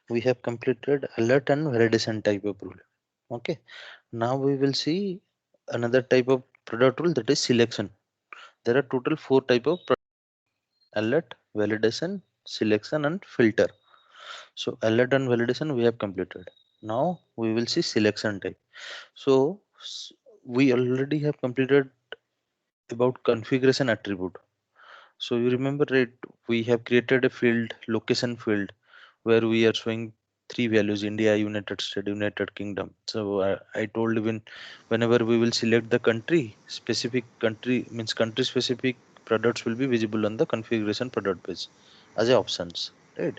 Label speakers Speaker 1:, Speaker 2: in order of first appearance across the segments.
Speaker 1: we have completed alert and validation type of rule. Okay, now we will see another type of product rule, that is selection. There are total four type of alert, validation, selection and filter. So alert and validation we have completed. Now we will see selection type. So we already have completed about configuration attribute. So you remember, right, we have created a field, location field, where we are showing three values: India, United States, United Kingdom. So I told, whenever we will select the country, specific country means country specific products will be visible on the configuration product page as a options, right?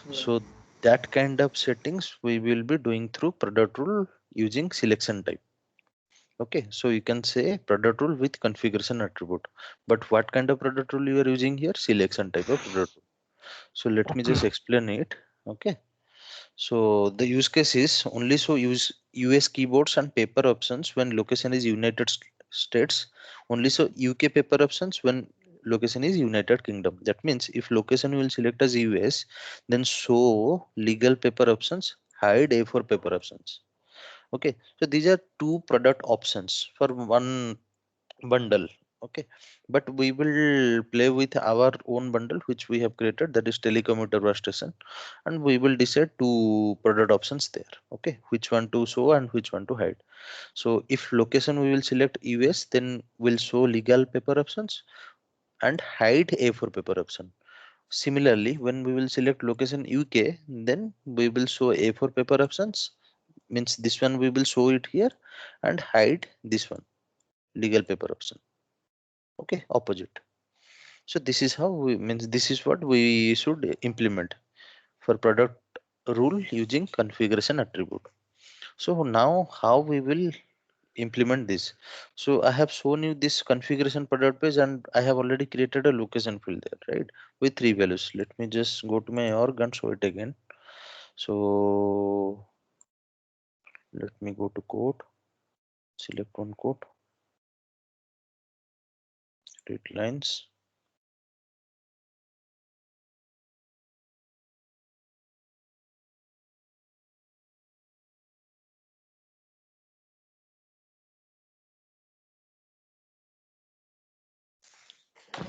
Speaker 2: Yeah.
Speaker 1: So that kind of settings we will be doing through product rule using selection type. Okay, so you can say product rule with configuration attribute. But what kind of product rule you are using here? Selection type of product rule. So let me just explain it. Okay, so the use case is only so use US keyboards and paper options when location is United States. Only so UK paper options when location is United Kingdom. That means if location will select as US, then show legal paper options, hide A4 paper options. Okay, so these are two product options for one bundle. Okay, but we will play with our own bundle which we have created, that is telecommuter workstation, and we will decide two product options there. Okay, which one to show and which one to hide. So if location we will select US, then we'll show legal paper options and hide A4 paper option. Similarly, when we will select location UK, then we will show A4 paper options, means this one we will show it here, and hide this one, legal paper option. Okay, opposite. So this is how we, means this is what we should implement for product rule using configuration attribute. So now how we will implement this? So I have shown you this configuration product page, and I have already created a location field there, right, with three values. Let me just go to my org and show it again. So let me go to code, select one code, read lines.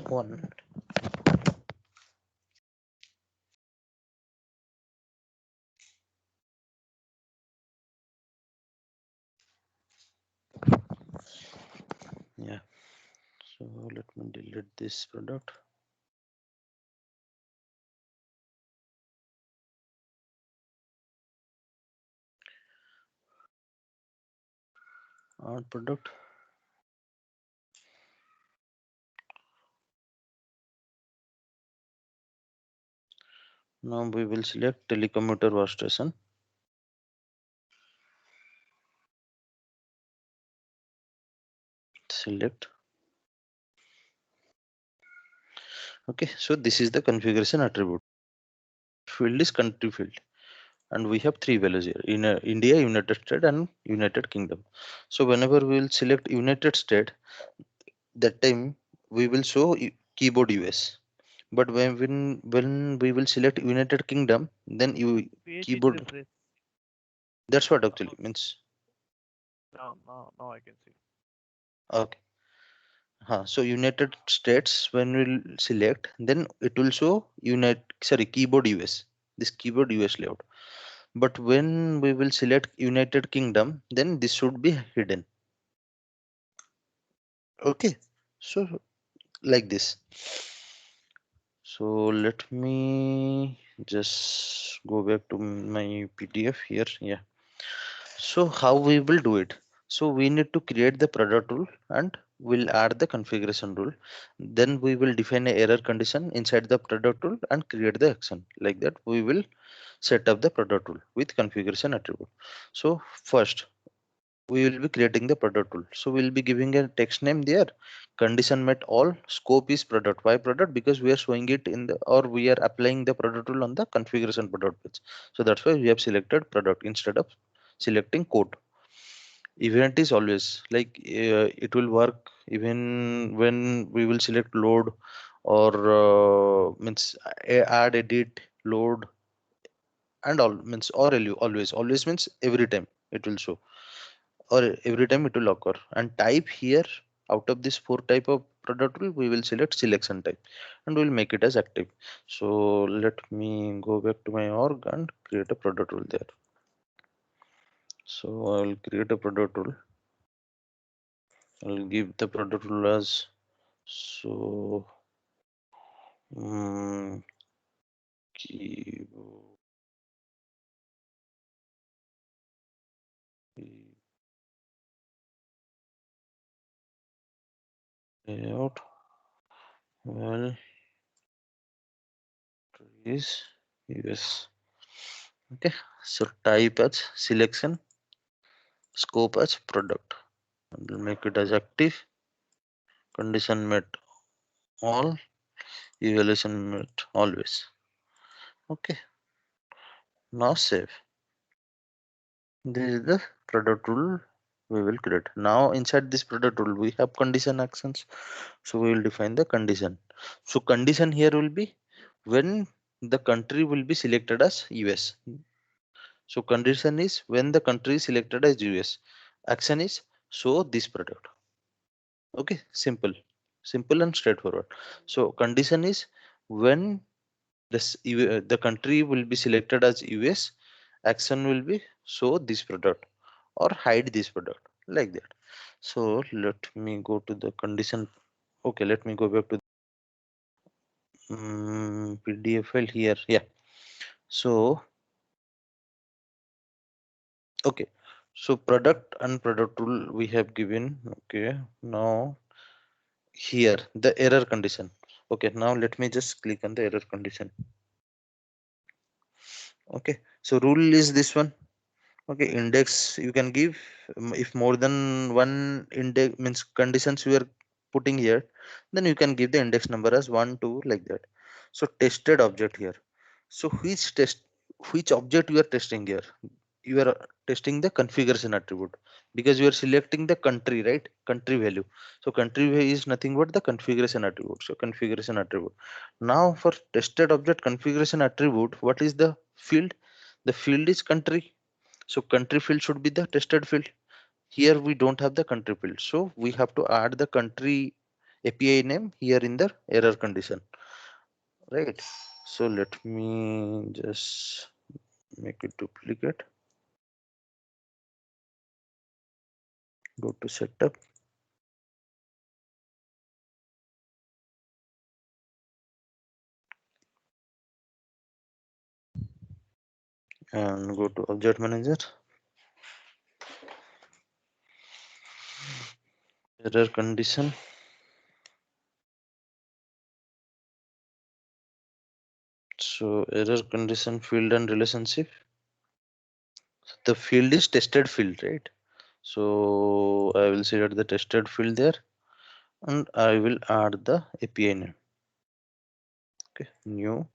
Speaker 1: One. Yeah. So let me delete this product. Our product. Now we will select telecommuter workstation. Select. Okay. So this is the configuration attribute. Field is country field, and we have three values here: in India, United States, and United Kingdom. So whenever we will select United States, that time we will show keyboard US. But when we will select United Kingdom, then you
Speaker 2: Page is
Speaker 1: keyboard.
Speaker 2: refreshed.
Speaker 1: That's what actually
Speaker 2: Uh,
Speaker 1: means.
Speaker 2: now I can see.
Speaker 1: Okay. So United States, when we'll select, then it will show keyboard US. This keyboard US layout. But when we will select United Kingdom, then this should be hidden. Okay. So like this. So let me just go back to my PDF here. Yeah. So how we will do it? So we need to create the product rule and we'll add the configuration rule. Then we will define a error condition inside the product rule and create the action. Like that, we will set up the product rule with configuration attribute. So first, we will be creating the product rule. So we'll be giving a text name there. Condition met all. Scope is product. Why product? Because we are showing it in the, or we are applying the product rule on the configuration product page. So that's why we have selected product instead of selecting code. Event is always like it will work even when we will select load or means add, edit, load, and all means or always means every time it will show, or every time it will occur. And type here, out of this four type of product rule, we will select selection type and we'll make it as active. So let me go back to my org and create a product rule there. So I'll create a product rule. I'll give the product rule as so keyboard layout well is US. Okay, so type as selection, scope as product, and we'll make it as active, condition met all, evaluation met always. Okay, now save. This is the product rule we will create. Now inside this product rule we have condition actions, so we will define the condition. So condition here will be when the country will be selected as US. So condition is when the country is selected as US. Action is show this product. Okay, simple and straightforward. So condition is when the country will be selected as US, action will be show this product or hide this product, like that. So let me go to the condition. Okay, let me go back to PDF file here. Yeah. So okay. So product and product rule we have given. Okay. Now here the error condition. Okay. Now let me just click on the error condition. Okay. So rule is this one. Okay, index you can give if more than one index means conditions you are putting here, then you can give the index number as 1 2 like that. So tested object here, so which object you are testing here? You are testing the configuration attribute, because you are selecting the country, right? Country value. So country value is nothing but the configuration attribute. So configuration attribute. Now for tested object configuration attribute, what is the field? The field is country. So country field should be the tested field. Here we don't have the country field, so we have to add the country API name here in the error condition, right? So let me just make it duplicate. Go to setup and go to object manager, error condition. So error condition field and relationship. The field is tested field, right? So I will select the tested field there and I will add the API name. Okay, new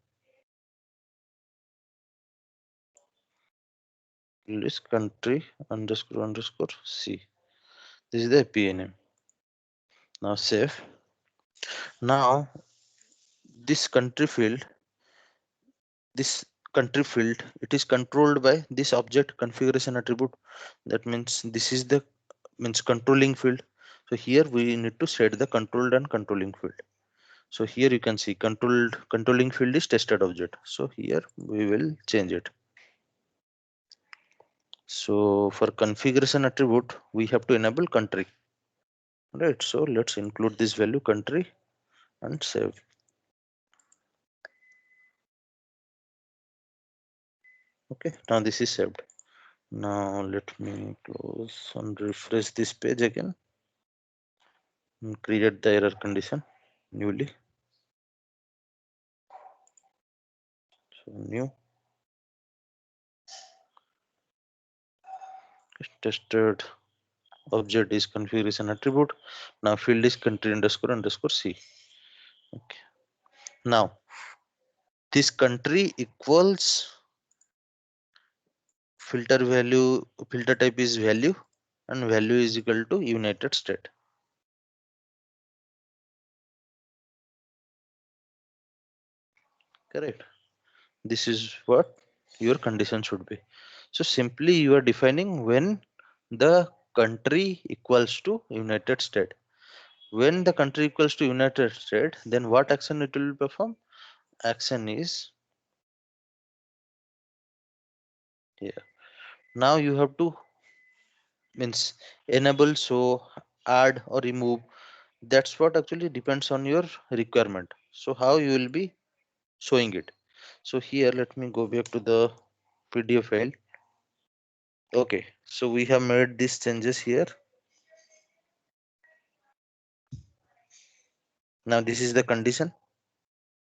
Speaker 1: list country underscore C. This is the API name. Now save. Now this country field, this country field, it is controlled by this object configuration attribute. That means this is the means controlling field. So here we need to set the controlled and controlling field. So here you can see controlling field is tested object. So here we will change it. So for configuration attribute, we have to enable country. Right. So let's include this value country and save. Okay. Now this is saved. Now let me close and refresh this page again and create the error condition newly. So new tested object is configuration attribute. Now field is country underscore C. Okay. Now this country equals filter type is value and value is equal to United States. Correct. This is what? your condition should be. So simply you are defining when the country equals to United States. When the country equals to United States, then what action it will perform? Action is here. Now you have to means enable, show, add or remove. That's what actually depends on your requirement. So how you will be showing it. So here let me go back to the PDF file. Okay, so we have made these changes here. Now this is the condition.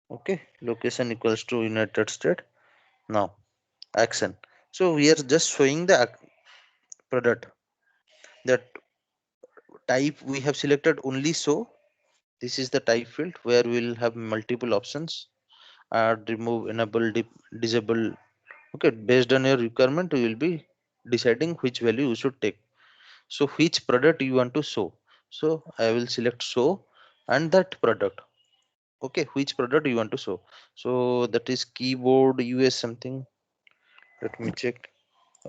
Speaker 1: Okay, location equals to United States. Now action. So we are just showing the product. That type we have selected only so. This is the type field where we'll have multiple options. Add, remove, enable, disable. Okay, based on your requirement, you will be deciding which value you should take. So which product you want to show. So I will select show and that product. Okay, which product you want to show. So that is keyboard US something. Let me check.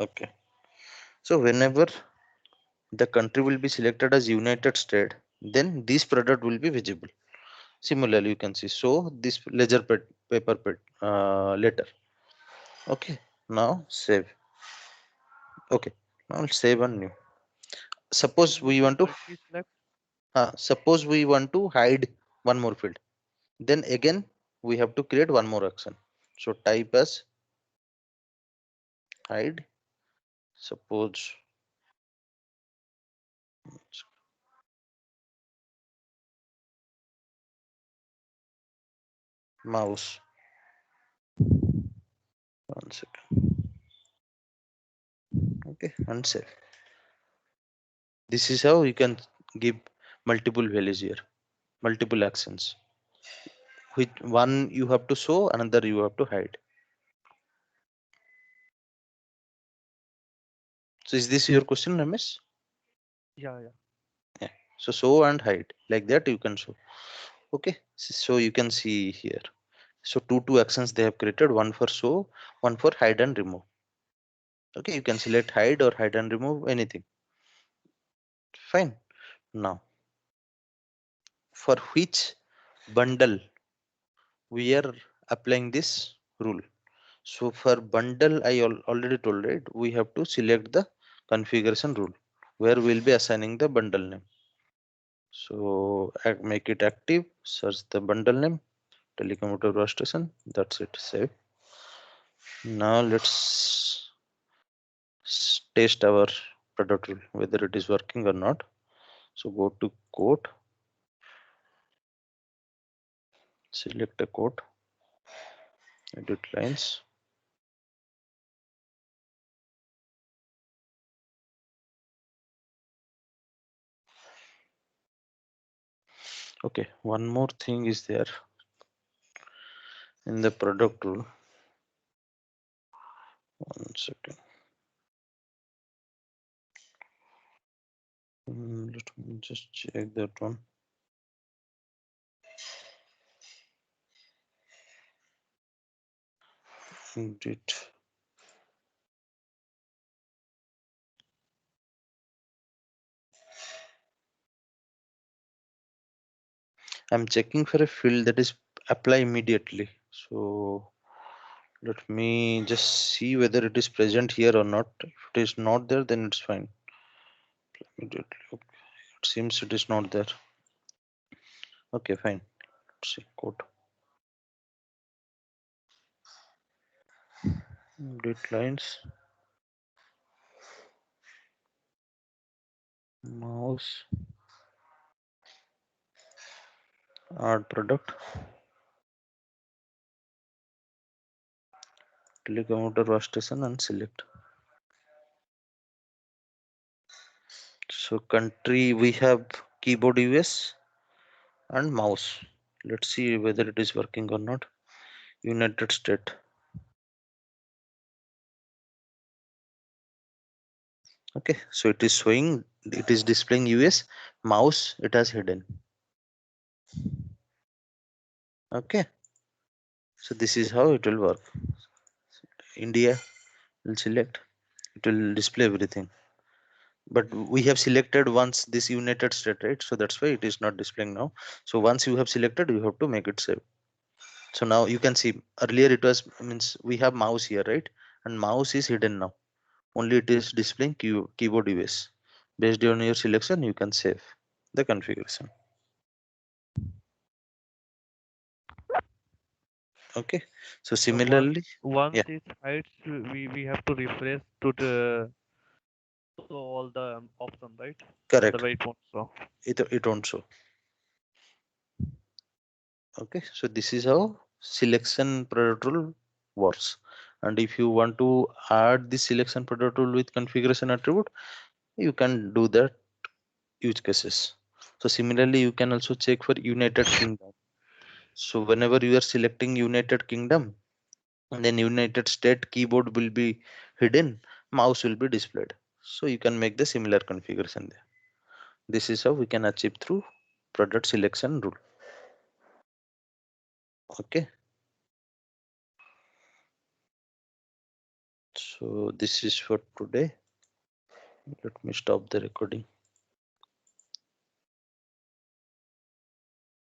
Speaker 1: Okay. So whenever the country will be selected as United States, then this product will be visible. Similarly, you can see so this ledger paper letter. Okay. Now save. Okay. Now save and new. Suppose
Speaker 2: When you
Speaker 1: we
Speaker 2: say
Speaker 1: want to
Speaker 2: country select,
Speaker 1: suppose we want to hide one more field. Then again we have to create one more action. So type as hide. Suppose mouse. One second. Okay, and save. This is how you can give multiple values here, multiple actions. Which one you have to show, another you have to hide. So is this your question, Ramesh?
Speaker 2: yeah, yeah.
Speaker 1: Yeah. So show and hide like that you can show. Okay. So you can see here. So two actions they have created, one for show, one for hide and remove. Okay, you can select hide and remove anything. Fine. Now for which bundle we are applying this rule. So for bundle, I already told right, we have to select the configuration rule where we'll be assigning the bundle name. So make it active, search the bundle name, telecommuter bus station. That's it. Save. Now let's test our product rule whether it is working or not. So go to quote, select a quote, edit lines. Okay, one more thing is there in the product rule. One second. Let me just check that one. Edit. I'm checking for a field that is apply immediately. So let me just see whether it is present here or not. If it is not there, then it's fine. Immediately. Okay. It seems it is not there. Okay, fine. Let's see code. Edit lines. Mouse. Add product. Click outer workstation and select. So country we have keyboard US and mouse. Let's see whether it is working or not. United States. Okay, so it is showing, it is displaying US, mouse it has hidden. Okay, so this is how it will work. India, will select, it will display everything. But we have selected once this United State, right? So that's why it is not displaying now. So once you have selected, you have to make it save. So now you can see earlier it was, means we have mouse here, right? And mouse is hidden now. Only it is displaying keyboard US. Based on your selection, you can save the configuration. Okay. So
Speaker 2: Once
Speaker 1: similarly,
Speaker 2: once
Speaker 1: yeah,
Speaker 2: it hides, we have to refresh to the show all the option, right?
Speaker 1: correct.
Speaker 2: Otherwise, it won't show.
Speaker 1: It won't show. Okay. So this is how selection product rule works. And if you want to add the selection product rule with configuration attribute, you can do that use cases. So similarly, you can also check for United Kingdom. So whenever you are selecting United Kingdom, and then United State keyboard will be hidden, mouse will be displayed. So you can make the similar configuration there. This is how we can achieve through product selection rule. Okay. So this is for today. Let me stop the recording.